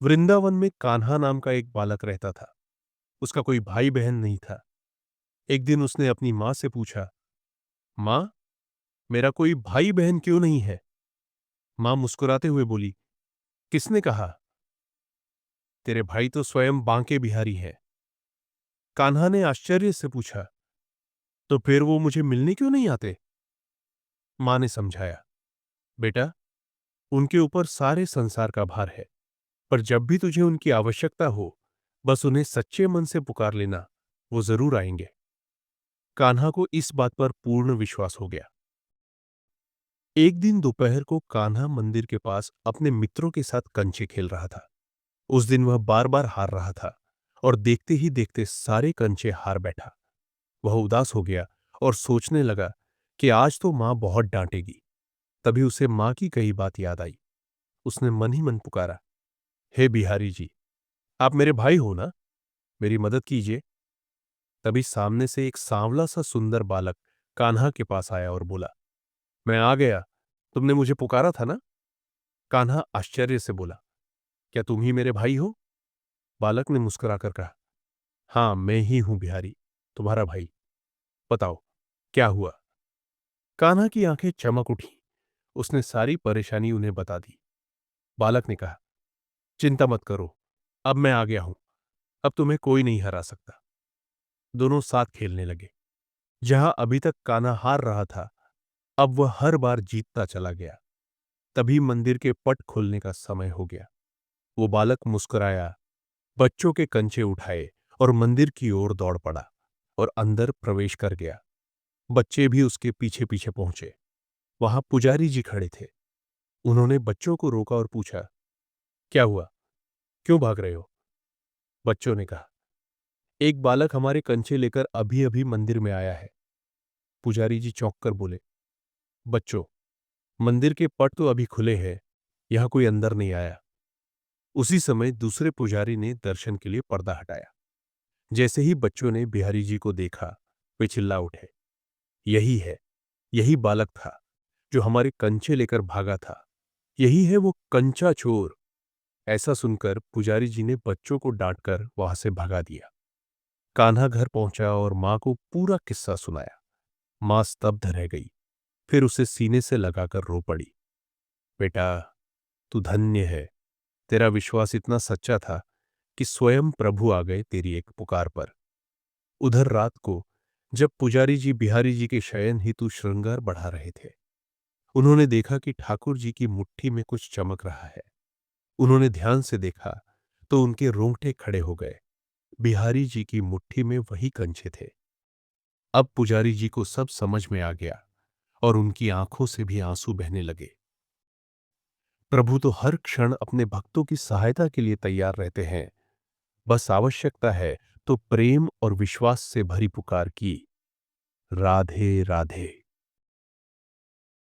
वृंदावन में कान्हा नाम का एक बालक रहता था। उसका कोई भाई बहन नहीं था। एक दिन उसने अपनी मां से पूछा, मां, मेरा कोई भाई बहन क्यों नहीं है? मां मुस्कुराते हुए बोली, किसने कहा? तेरे भाई तो स्वयं बांके बिहारी हैं। कान्हा ने आश्चर्य से पूछा, तो फिर वो मुझे मिलने क्यों नहीं आते? मां ने समझाया, बेटा, उनके ऊपर सारे संसार का भार है, पर जब भी तुझे उनकी आवश्यकता हो, बस उन्हें सच्चे मन से पुकार लेना, वो जरूर आएंगे। कान्हा को इस बात पर पूर्ण विश्वास हो गया। एक दिन दोपहर को कान्हा मंदिर के पास अपने मित्रों के साथ कंचे खेल रहा था। उस दिन वह बार बार हार रहा था और देखते ही देखते सारे कंचे हार बैठा। वह उदास हो गया और सोचने लगा कि आज तो मां बहुत डांटेगी। तभी उसे मां की कही बात याद आई। उसने मन ही मन पुकारा, हे बिहारी जी, आप मेरे भाई हो ना? मेरी मदद कीजिए। तभी सामने से एक सांवला सा सुंदर बालक कान्हा के पास आया और बोला, मैं आ गया। तुमने मुझे पुकारा था ना? कान्हा आश्चर्य से बोला, क्या तुम ही मेरे भाई हो? बालक ने मुस्कुराकर कहा, हां, मैं ही हूं बिहारी, तुम्हारा भाई। बताओ, क्या हुआ? कान्हा की आंखें चमक उठी। उसने सारी परेशानी उन्हें बता दी। बालक ने कहा, चिंता मत करो, अब मैं आ गया हूं। अब तुम्हें कोई नहीं हरा सकता। दोनों साथ खेलने लगे। जहां अभी तक कान्हा हार रहा था, अब वह हर बार जीतता चला गया। तभी मंदिर के पट खुलने का समय हो गया। वो बालक मुस्कुराया, बच्चों के कंचे उठाए और मंदिर की ओर दौड़ पड़ा और अंदर प्रवेश कर गया। बच्चे भी उसके पीछे पीछे पहुंचे। वहां पुजारी जी खड़े थे। उन्होंने बच्चों को रोका और पूछा, क्या हुआ? क्यों भाग रहे हो? बच्चों ने कहा, एक बालक हमारे कंचे लेकर अभी अभी मंदिर में आया है। पुजारी जी चौंक कर बोले, बच्चों, मंदिर के पट तो अभी खुले हैं, यहां कोई अंदर नहीं आया। उसी समय दूसरे पुजारी ने दर्शन के लिए पर्दा हटाया। जैसे ही बच्चों ने बिहारी जी को देखा, वे चिल्ला उठे, यही है, यही बालक था जो हमारे कंचे लेकर भागा था। यही है वो कंचा चोर। ऐसा सुनकर पुजारी जी ने बच्चों को डांटकर वहां से भगा दिया। कान्हा घर पहुंचा और मां को पूरा किस्सा सुनाया। मां स्तब्ध रह गई, फिर उसे सीने से लगाकर रो पड़ी। बेटा, तू धन्य है। तेरा विश्वास इतना सच्चा था कि स्वयं प्रभु आ गए तेरी एक पुकार पर। उधर रात को जब पुजारी जी बिहारी जी के शयन हेतु श्रृंगार बढ़ा रहे थे, उन्होंने देखा कि ठाकुर जी की मुट्ठी में कुछ चमक रहा है। उन्होंने ध्यान से देखा तो उनके रोंगटे खड़े हो गए। बिहारी जी की मुट्ठी में वही कंचे थे। अब पुजारी जी को सब समझ में आ गया और उनकी आंखों से भी आंसू बहने लगे। प्रभु तो हर क्षण अपने भक्तों की सहायता के लिए तैयार रहते हैं। बस आवश्यकता है तो प्रेम और विश्वास से भरी पुकार की। राधे राधे।